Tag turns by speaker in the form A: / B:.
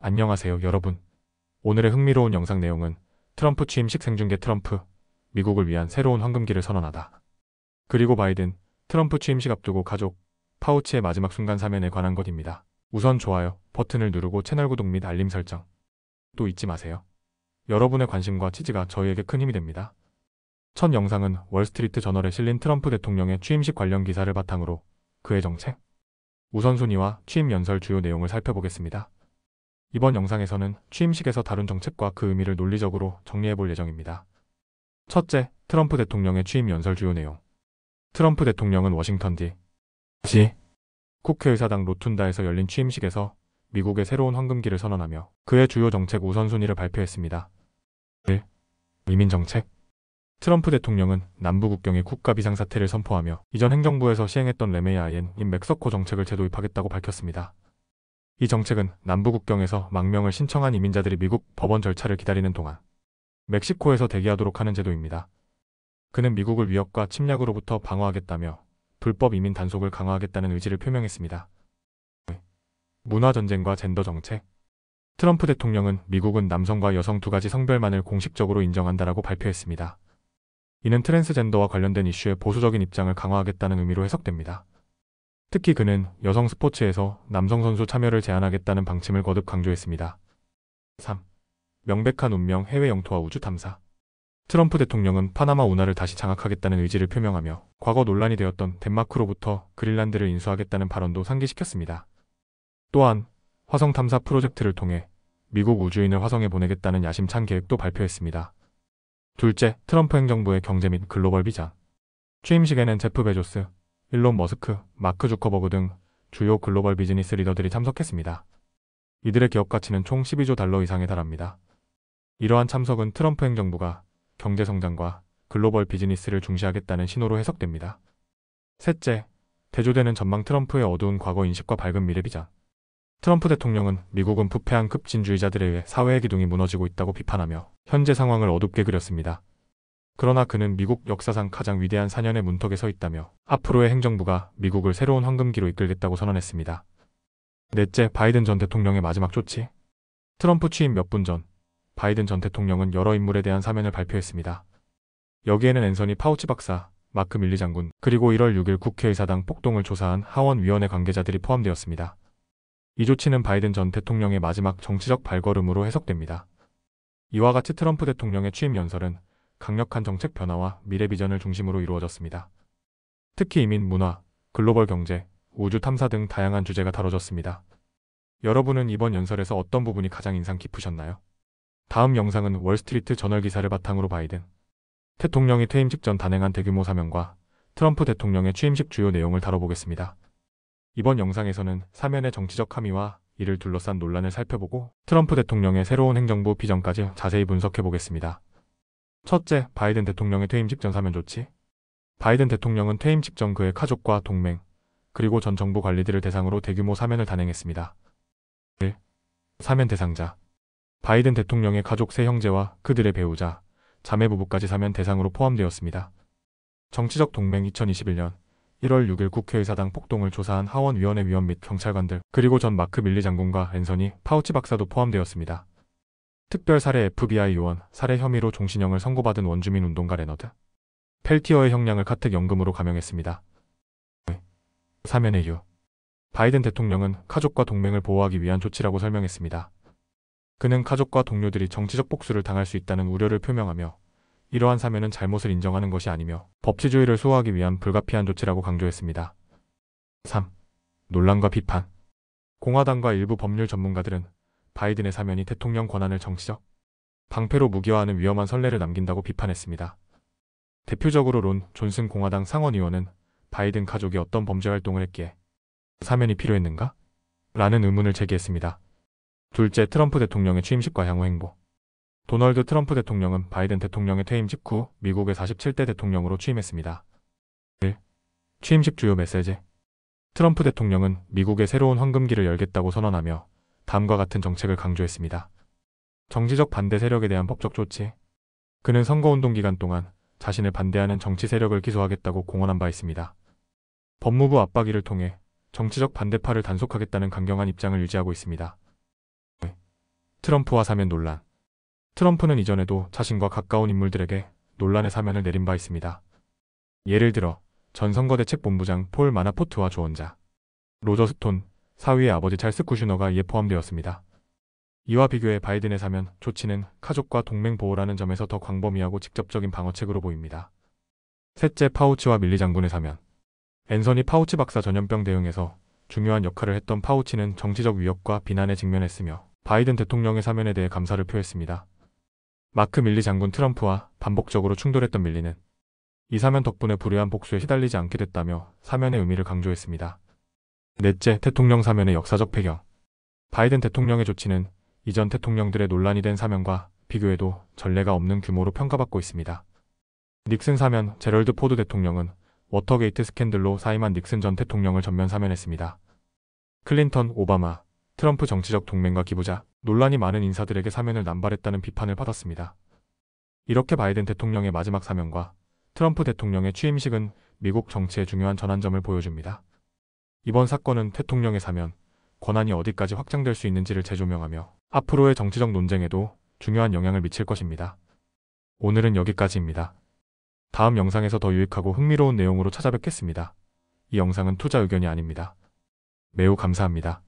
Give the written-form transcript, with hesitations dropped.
A: 안녕하세요, 여러분. 오늘의 흥미로운 영상 내용은 트럼프 취임식 생중계 트럼프, 미국을 위한 새로운 황금기를 선언하다. 그리고 바이든, 트럼프 취임식 앞두고 가족, 파우치의 마지막 순간 사면에 관한 것입니다. 우선 좋아요 버튼을 누르고 채널 구독 및 알림 설정 또 잊지 마세요. 여러분의 관심과 지지가 저희에게 큰 힘이 됩니다. 첫 영상은 월스트리트 저널에 실린 트럼프 대통령의 취임식 관련 기사를 바탕으로 그의 정책, 우선순위와 취임 연설 주요 내용을 살펴보겠습니다. 이번 영상에서는 취임식에서 다룬 정책과 그 의미를 논리적으로 정리해볼 예정입니다. 첫째, 트럼프 대통령의 취임 연설 주요 내용. 트럼프 대통령은 워싱턴 D.C. 국회의사당 로툰다에서 열린 취임식에서 미국의 새로운 황금기를 선언하며 그의 주요 정책 우선순위를 발표했습니다. 1. 이민정책. 트럼프 대통령은 남부국경의 국가 비상사태를 선포하며 이전 행정부에서 시행했던 레메야엔 인 멕시코 정책을 재도입하겠다고 밝혔습니다. 이 정책은 남부국경에서 망명을 신청한 이민자들이 미국 법원 절차를 기다리는 동안 멕시코에서 대기하도록 하는 제도입니다. 그는 미국을 위협과 침략으로부터 방어하겠다며 불법 이민 단속을 강화하겠다는 의지를 표명했습니다. 문화전쟁과 젠더 정책. 트럼프 대통령은 미국은 남성과 여성 두 가지 성별만을 공식적으로 인정한다라고 발표했습니다. 이는 트랜스젠더와 관련된 이슈의 보수적인 입장을 강화하겠다는 의미로 해석됩니다. 특히 그는 여성 스포츠에서 남성 선수 참여를 제한하겠다는 방침을 거듭 강조했습니다. 3. 명백한 운명 해외 영토와 우주 탐사. 트럼프 대통령은 파나마 운하를 다시 장악하겠다는 의지를 표명하며 과거 논란이 되었던 덴마크로부터 그린란드를 인수하겠다는 발언도 상기시켰습니다. 또한 화성 탐사 프로젝트를 통해 미국 우주인을 화성에 보내겠다는 야심찬 계획도 발표했습니다. 둘째, 트럼프 행정부의 경제 및 글로벌 비전. 취임식에는 제프 베조스, 일론 머스크, 마크 주커버그 등 주요 글로벌 비즈니스 리더들이 참석했습니다. 이들의 기업 가치는 총 12조 달러 이상에 달합니다. 이러한 참석은 트럼프 행정부가 경제 성장과 글로벌 비즈니스를 중시하겠다는 신호로 해석됩니다. 셋째, 대조되는 전망. 트럼프의 어두운 과거 인식과 밝은 미래 비전. 트럼프 대통령은 미국은 부패한 급진주의자들에 의해 사회의 기둥이 무너지고 있다고 비판하며 현재 상황을 어둡게 그렸습니다. 그러나 그는 미국 역사상 가장 위대한 4년의 문턱에 서 있다며 앞으로의 행정부가 미국을 새로운 황금기로 이끌겠다고 선언했습니다. 넷째, 바이든 전 대통령의 마지막 조치. 트럼프 취임 몇 분 전, 바이든 전 대통령은 여러 인물에 대한 사면을 발표했습니다. 여기에는 앤서니 파우치 박사, 마크 밀리 장군, 그리고 1월 6일 국회의사당 폭동을 조사한 하원위원회 관계자들이 포함되었습니다. 이 조치는 바이든 전 대통령의 마지막 정치적 발걸음으로 해석됩니다. 이와 같이 트럼프 대통령의 취임 연설은 강력한 정책 변화와 미래 비전을 중심으로 이루어졌습니다. 특히 이민, 문화, 글로벌 경제, 우주 탐사 등 다양한 주제가 다뤄졌습니다. 여러분은 이번 연설에서 어떤 부분이 가장 인상 깊으셨나요? 다음 영상은 월스트리트 저널 기사를 바탕으로 바이든 대통령이 퇴임 직전 단행한 대규모 사면과 트럼프 대통령의 취임식 주요 내용을 다뤄보겠습니다. 이번 영상에서는 사면의 정치적 함의와 이를 둘러싼 논란을 살펴보고 트럼프 대통령의 새로운 행정부 비전까지 자세히 분석해보겠습니다. 첫째, 바이든 대통령의 퇴임 직전 사면 조치. 바이든 대통령은 퇴임 직전 그의 가족과 동맹, 그리고 전 정부 관리들을 대상으로 대규모 사면을 단행했습니다. 1. 사면 대상자. 바이든 대통령의 가족 세 형제와 그들의 배우자, 자매 부부까지 사면 대상으로 포함되었습니다. 정치적 동맹. 2021년 1월 6일 국회의사당 폭동을 조사한 하원위원회 위원 및 경찰관들, 그리고 전 마크 밀리 장군과 앤서니 파우치 박사도 포함되었습니다. 특별 살해 FBI 요원, 살해 혐의로 종신형을 선고받은 원주민 운동가 레너드 펠티어의 형량을 카택 연금으로 감형했습니다. 사면의 이유. 바이든 대통령은 가족과 동맹을 보호하기 위한 조치라고 설명했습니다. 그는 가족과 동료들이 정치적 복수를 당할 수 있다는 우려를 표명하며 이러한 사면은 잘못을 인정하는 것이 아니며 법치주의를 수호하기 위한 불가피한 조치라고 강조했습니다. 3. 논란과 비판. 공화당과 일부 법률 전문가들은 바이든의 사면이 대통령 권한을 정치적 방패로 무기화하는 위험한 선례를 남긴다고 비판했습니다. 대표적으로 론 존슨 공화당 상원의원은 바이든 가족이 어떤 범죄 활동을 했기에 사면이 필요했는가? 라는 의문을 제기했습니다. 둘째, 트럼프 대통령의 취임식과 향후 행보. 도널드 트럼프 대통령은 바이든 대통령의 퇴임 직후 미국의 47대 대통령으로 취임했습니다. 1. 취임식 주요 메시지. 트럼프 대통령은 미국의 새로운 황금기를 열겠다고 선언하며 다음과 같은 정책을 강조했습니다. 정치적 반대 세력에 대한 법적 조치. 그는 선거운동 기간 동안 자신을 반대하는 정치 세력을 기소하겠다고 공언한 바 있습니다. 법무부 압박위를 통해 정치적 반대파를 단속하겠다는 강경한 입장을 유지하고 있습니다. 트럼프와 사면 논란. 트럼프는 이전에도 자신과 가까운 인물들에게 논란의 사면을 내린 바 있습니다. 예를 들어 전 선거대책본부장 폴 마나포트와 조언자 로저 스톤, 사위의 아버지 찰스 쿠슈너가 이에 포함되었습니다. 이와 비교해 바이든의 사면 조치는 가족과 동맹 보호라는 점에서 더 광범위하고 직접적인 방어책으로 보입니다. 셋째, 파우치와 밀리 장군의 사면. 앤서니 파우치 박사 전염병 대응에서 중요한 역할을 했던 파우치는 정치적 위협과 비난에 직면했으며 바이든 대통령의 사면에 대해 감사를 표했습니다. 마크 밀리 장군 트럼프와 반복적으로 충돌했던 밀리는 이 사면 덕분에 불의한 복수에 시달리지 않게 됐다며 사면의 의미를 강조했습니다. 넷째, 대통령 사면의 역사적 배경. 바이든 대통령의 조치는 이전 대통령들의 논란이 된 사면과 비교해도 전례가 없는 규모로 평가받고 있습니다. 닉슨 사면. 제럴드 포드 대통령은 워터게이트 스캔들로 사임한 닉슨 전 대통령을 전면 사면했습니다. 클린턴, 오바마, 트럼프 정치적 동맹과 기부자, 논란이 많은 인사들에게 사면을 남발했다는 비판을 받았습니다. 이렇게 바이든 대통령의 마지막 사면과 트럼프 대통령의 취임식은 미국 정치의 중요한 전환점을 보여줍니다. 이번 사건은 대통령의 사면, 권한이 어디까지 확장될 수 있는지를 재조명하며 앞으로의 정치적 논쟁에도 중요한 영향을 미칠 것입니다. 오늘은 여기까지입니다. 다음 영상에서 더 유익하고 흥미로운 내용으로 찾아뵙겠습니다. 이 영상은 투자 의견이 아닙니다. 매우 감사합니다.